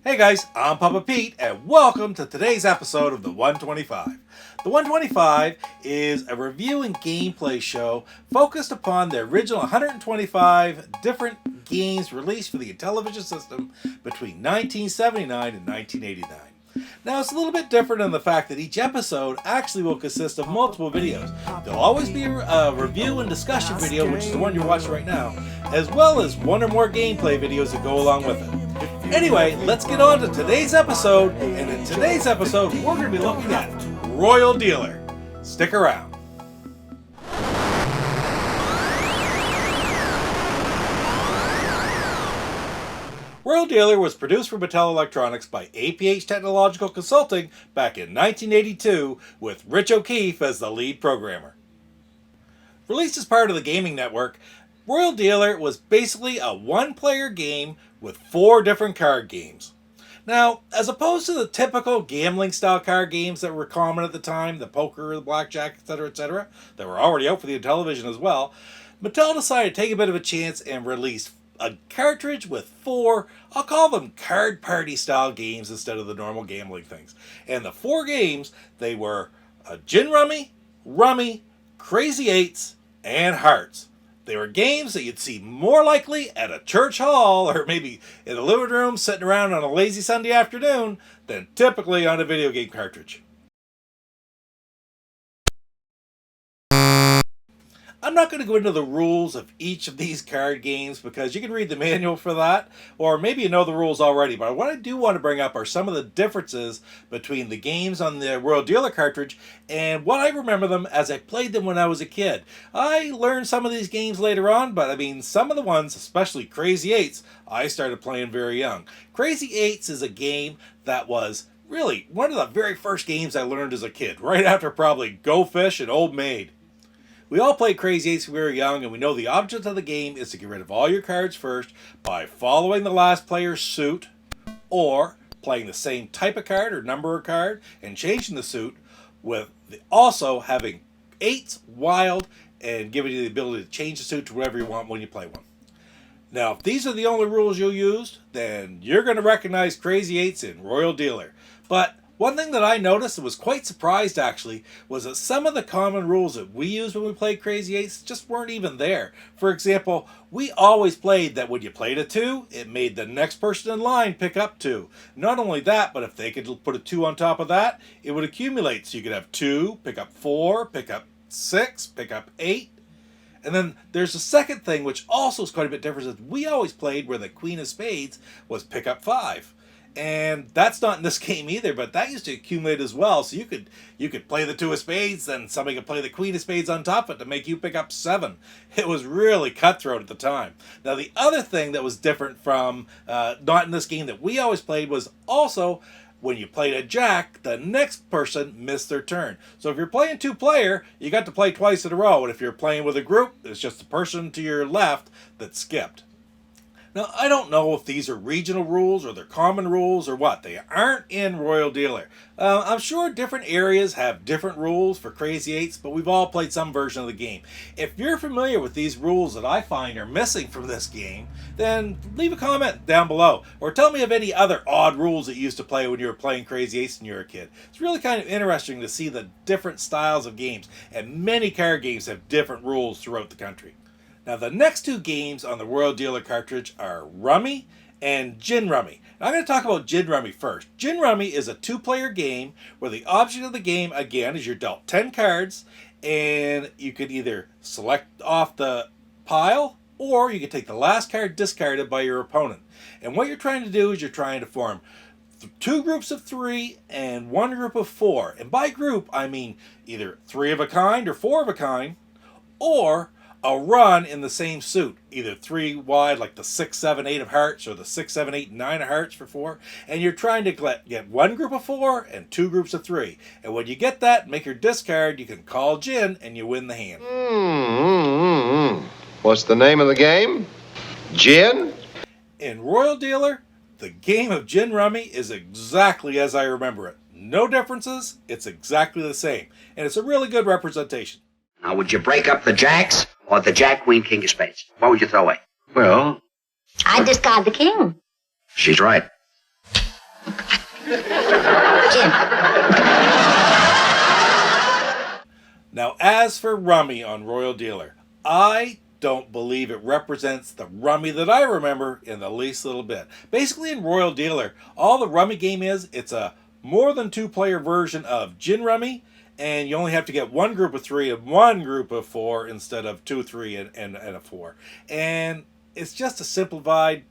Hey guys, I'm Papa Pete, and welcome to today's episode of the 125. The 125 is a review and gameplay show focused upon the original 125 different games released for the Intellivision System between 1979 and 1989. Now, it's a little bit different in the fact that each episode actually will consist of multiple videos. There'll always be a review and discussion video, which is the one you're watching right now, as well as one or more gameplay videos that go along with it. Anyway, let's get on to today's episode, and in today's episode, we're going to be looking at Royal Dealer. Stick around. Royal Dealer was produced for Mattel Electronics by APH Technological Consulting back in 1982 with Rich O'Keefe as the lead programmer. Released as part of the Gaming Network, Royal Dealer was basically a one-player game with 4 different card games. Now, as opposed to the typical gambling-style card games that were common at the time, the poker, the blackjack, etc., that were already out for the Intellivision as well, Mattel decided to take a bit of a chance and release a cartridge with 4, I'll call them card party style games instead of the normal gambling things. And the 4 games, they were Gin Rummy, Rummy, Crazy Eights, and Hearts. They were games that you'd see more likely at a church hall or maybe in the living room sitting around on a lazy Sunday afternoon than typically on a video game cartridge. I'm not going to go into the rules of each of these card games because you can read the manual for that, or maybe you know the rules already, but what I do want to bring up are some of the differences between the games on the Royal Dealer cartridge and what I remember them as I played them when I was a kid. I learned some of these games later on, but I mean, some of the ones, especially Crazy Eights, I started playing very young. Crazy Eights is a game that was really one of the very first games I learned as a kid, right after probably Go Fish and Old Maid. We all played Crazy Eights when we were young, and we know the object of the game is to get rid of all your cards first by following the last player's suit, or playing the same type of card or number of card and changing the suit, with also having 8s wild and giving you the ability to change the suit to whatever you want when you play one. Now, if these are the only rules you'll use, then you're going to recognize Crazy Eights in Royal Dealer. But one thing that I noticed and was quite surprised actually was that some of the common rules that we used when we played Crazy Eights just weren't even there. For example, we always played that when you played a 2, it made the next person in line pick up 2. Not only that, but if they could put a 2 on top of that, it would accumulate. So you could have 2, pick up 4, pick up 6, pick up 8. And then there's a second thing which also is quite a bit different. Is we always played where the Queen of Spades was pick up 5. And that's not in this game either, but that used to accumulate as well. So you could play the 2 of spades, then somebody could play the Queen of Spades on top of it to make you pick up 7. It was really cutthroat at the time. Now, the other thing that was different from not in this game that we always played was also when you played a jack, the next person missed their turn. So if you're playing 2-player, you got to play twice in a row. And if you're playing with a group, it's just the person to your left that skipped. Now, I don't know if these are regional rules or they're common rules or what. They aren't in Royal Dealer. I'm sure different areas have different rules for Crazy Eights, but we've all played some version of the game. If you're familiar with these rules that I find are missing from this game, then leave a comment down below. Or tell me of any other odd rules that you used to play when you were playing Crazy Eights when you were a kid. It's really kind of interesting to see the different styles of games. And many card games have different rules throughout the country. Now, the next 2 games on the Royal Dealer cartridge are Rummy and Gin Rummy. Now, I'm going to talk about Gin Rummy first. Gin Rummy is a 2-player game where the object of the game, again, is you're dealt 10 cards, and you can either select off the pile, or you can take the last card discarded by your opponent. And what you're trying to do is you're trying to form 2 groups of 3 and 1 group of 4. And by group, I mean either 3 of a kind or 4 of a kind, or a run in the same suit, either 3 wide like the 6, 7, 8 of hearts or the 6, 7, 8, 9 of hearts for 4, and you're trying to get 1 group of 4 and 2 groups of 3. And when you get that, make your discard, you can call Gin and you win the hand. What's the name of the game? Gin? In Royal Dealer, the game of Gin Rummy is exactly as I remember it. No differences, it's exactly the same. And it's a really good representation. Now, would you break up the jacks or the jack, queen, king of spades? What would you throw away? Well, I discard the king. She's right. Now, as for Rummy on Royal Dealer, I don't believe it represents the Rummy that I remember in the least little bit. Basically, in Royal Dealer, all the Rummy game is, it's a more than two-player version of Gin Rummy, and you only have to get one group of three and one group of four instead of two, three, and a four. And it's just a simplified,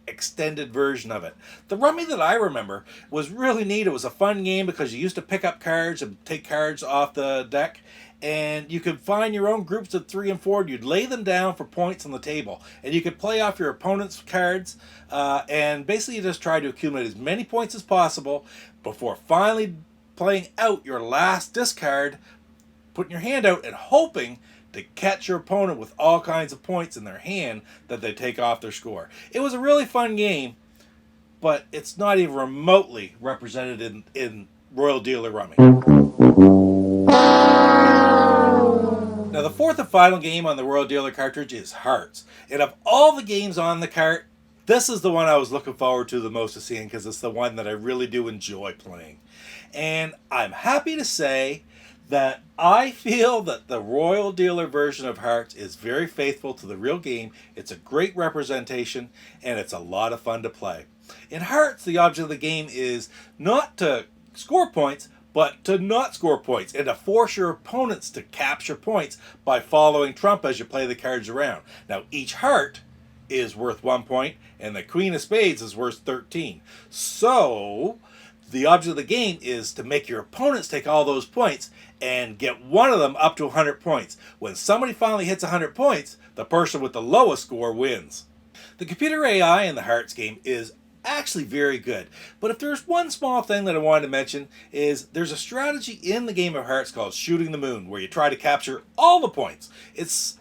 extended version of it. The Rummy that I remember was really neat. It was a fun game because you used to pick up cards and take cards off the deck, and you could find your own groups of 3 and 4, and you'd lay them down for points on the table, and you could play off your opponent's cards, and basically you just try to accumulate as many points as possible before finally playing out your last discard, putting your hand out and hoping to catch your opponent with all kinds of points in their hand that they take off their score. It was a really fun game, but it's not even remotely represented in Royal Dealer Rummy. Now, the fourth and final game on the Royal Dealer cartridge is Hearts. And of all the games on the cart, this is the one I was looking forward to the most of seeing because it's the one that I really do enjoy playing. And I'm happy to say that I feel that the Royal Dealer version of Hearts is very faithful to the real game. It's a great representation, and it's a lot of fun to play. In Hearts, the object of the game is not to score points, but to not score points, and to force your opponents to capture points by following trump as you play the cards around. Now, each heart is worth 1 point, and the Queen of Spades is worth 13. So, the object of the game is to make your opponents take all those points and get one of them up to 100 points. When somebody finally hits 100 points, the person with the lowest score wins. The computer AI in the Hearts game is actually very good. But if there's one small thing that I wanted to mention is there's a strategy in the game of Hearts called Shooting the Moon, where you try to capture all the points.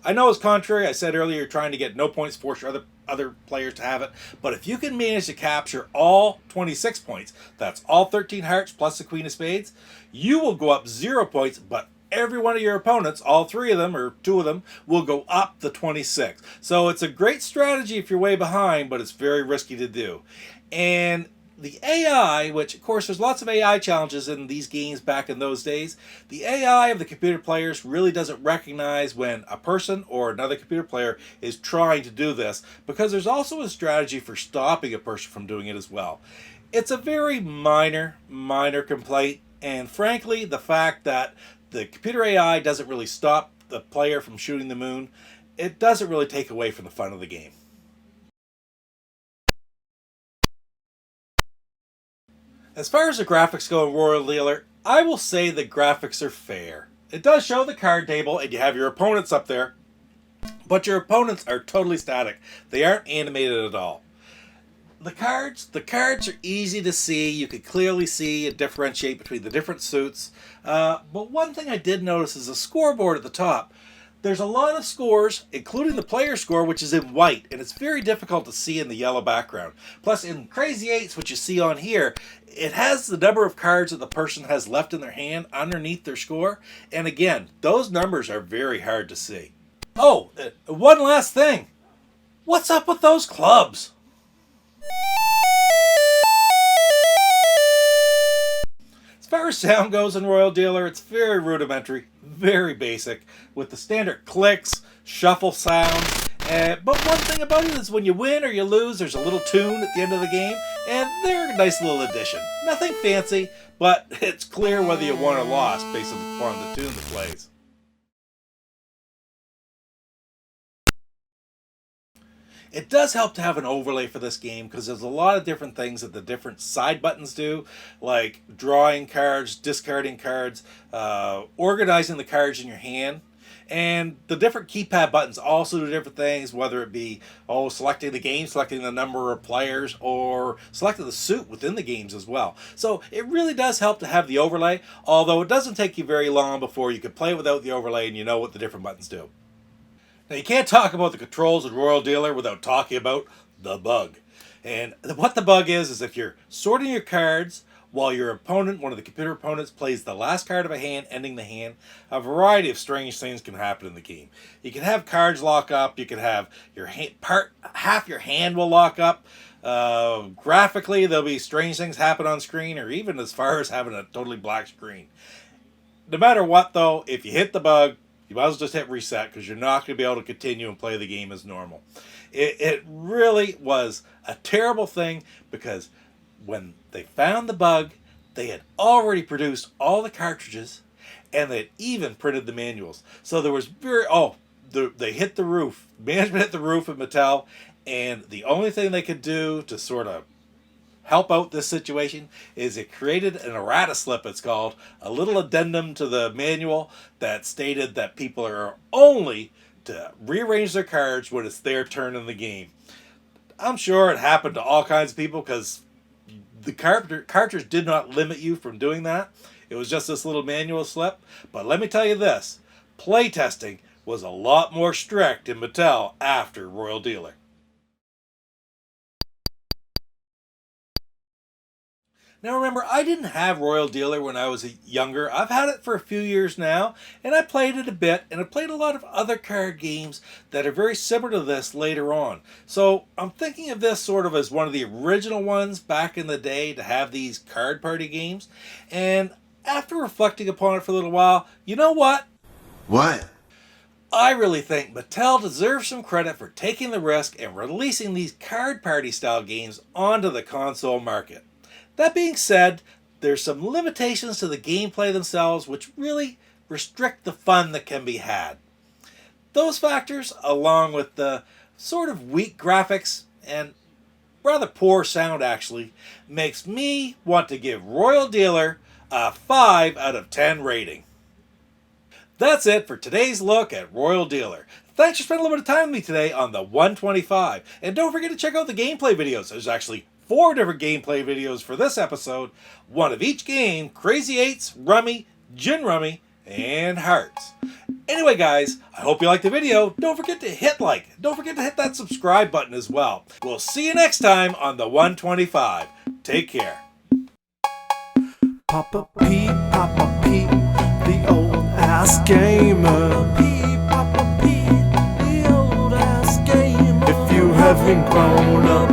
I know it's contrary. I said earlier you're trying to get no points, force your other players to have it. But if you can manage to capture all 26 points, that's all 13 hearts plus the Queen of Spades, you will go up 0 points, but every one of your opponents, all 3 of them or 2 of them, will go up the 26. So it's a great strategy if you're way behind, but it's very risky to do. And the AI, which of course there's lots of AI challenges in these games back in those days, the AI of the computer players really doesn't recognize when a person or another computer player is trying to do this, because there's also a strategy for stopping a person from doing it as well. It's a very minor complaint, and frankly, the fact that the computer AI doesn't really stop the player from shooting the moon, it doesn't really take away from the fun of the game. As far as the graphics go in Royal Dealer, I will say the graphics are fair. It does show the card table and you have your opponents up there, but your opponents are totally static. They aren't animated at all. The cards are easy to see. You can clearly see and differentiate between the different suits. But one thing I did notice is the scoreboard at the top. There's a lot of scores, including the player score, which is in white, and it's very difficult to see in the yellow background. Plus, in Crazy Eights, which you see on here, it has the number of cards that the person has left in their hand underneath their score. And again, those numbers are very hard to see. Oh, one last thing. What's up with those clubs? As far as sound goes in Royal Dealer, it's very rudimentary, very basic, with the standard clicks, shuffle sounds. But one thing about it is when you win or you lose, there's a little tune at the end of the game, and they're a nice little addition. Nothing fancy, but it's clear whether you won or lost based upon the tune that plays. It does help to have an overlay for this game because there's a lot of different things that the different side buttons do, like drawing cards, discarding cards, organizing the cards in your hand. And the different keypad buttons also do different things, whether it be selecting the game, selecting the number of players, or selecting the suit within the games as well. So it really does help to have the overlay, although it doesn't take you very long before you can play without the overlay and you know what the different buttons do. Now, you can't talk about the controls of Royal Dealer without talking about the bug. And what the bug is if you're sorting your cards while your opponent, one of the computer opponents, plays the last card of a hand, ending the hand, a variety of strange things can happen in the game. You can have cards lock up, you can have your half your hand will lock up, Graphically, there'll be strange things happen on screen, or even as far as having a totally black screen. No matter what, though, if you hit the bug, you might as well just hit reset because you're not going to be able to continue and play the game as normal. It really was a terrible thing because when they found the bug, they had already produced all the cartridges and they'd even printed the manuals. So there was they hit the roof. Management hit the roof of Mattel, and the only thing they could do to sort of help out this situation is it created an errata slip, it's called, a little addendum to the manual that stated that people are only to rearrange their cards when it's their turn in the game. I'm sure it happened to all kinds of people because the cartridge did not limit you from doing that. It was just this little manual slip. But let me tell you this, playtesting was a lot more strict in Mattel after Royal Dealer. Now remember, I didn't have Royal Dealer when I was younger. I've had it for a few years now, and I played it a bit, and I played a lot of other card games that are very similar to this later on. So I'm thinking of this sort of as one of the original ones back in the day to have these card party games. And after reflecting upon it for a little while, you know what? What? I really think Mattel deserves some credit for taking the risk and releasing these card party style games onto the console market. That being said, there's some limitations to the gameplay themselves which really restrict the fun that can be had. Those factors, along with the sort of weak graphics and rather poor sound actually, makes me want to give Royal Dealer a 5 out of 10 rating. That's it for today's look at Royal Dealer. Thanks for spending a little bit of time with me today on the 125. And don't forget to check out the gameplay videos. There's actually 4 different gameplay videos for this episode. One of each game: Crazy 8s, Rummy, Gin Rummy, and Hearts. Anyway guys, I hope you liked the video. Don't forget to hit like. Don't forget to hit that subscribe button as well. We'll see you next time on the 125. Take care. Papa Pete, the old ass gamer. Papa Pete, the old ass gamer. If you haven't grown up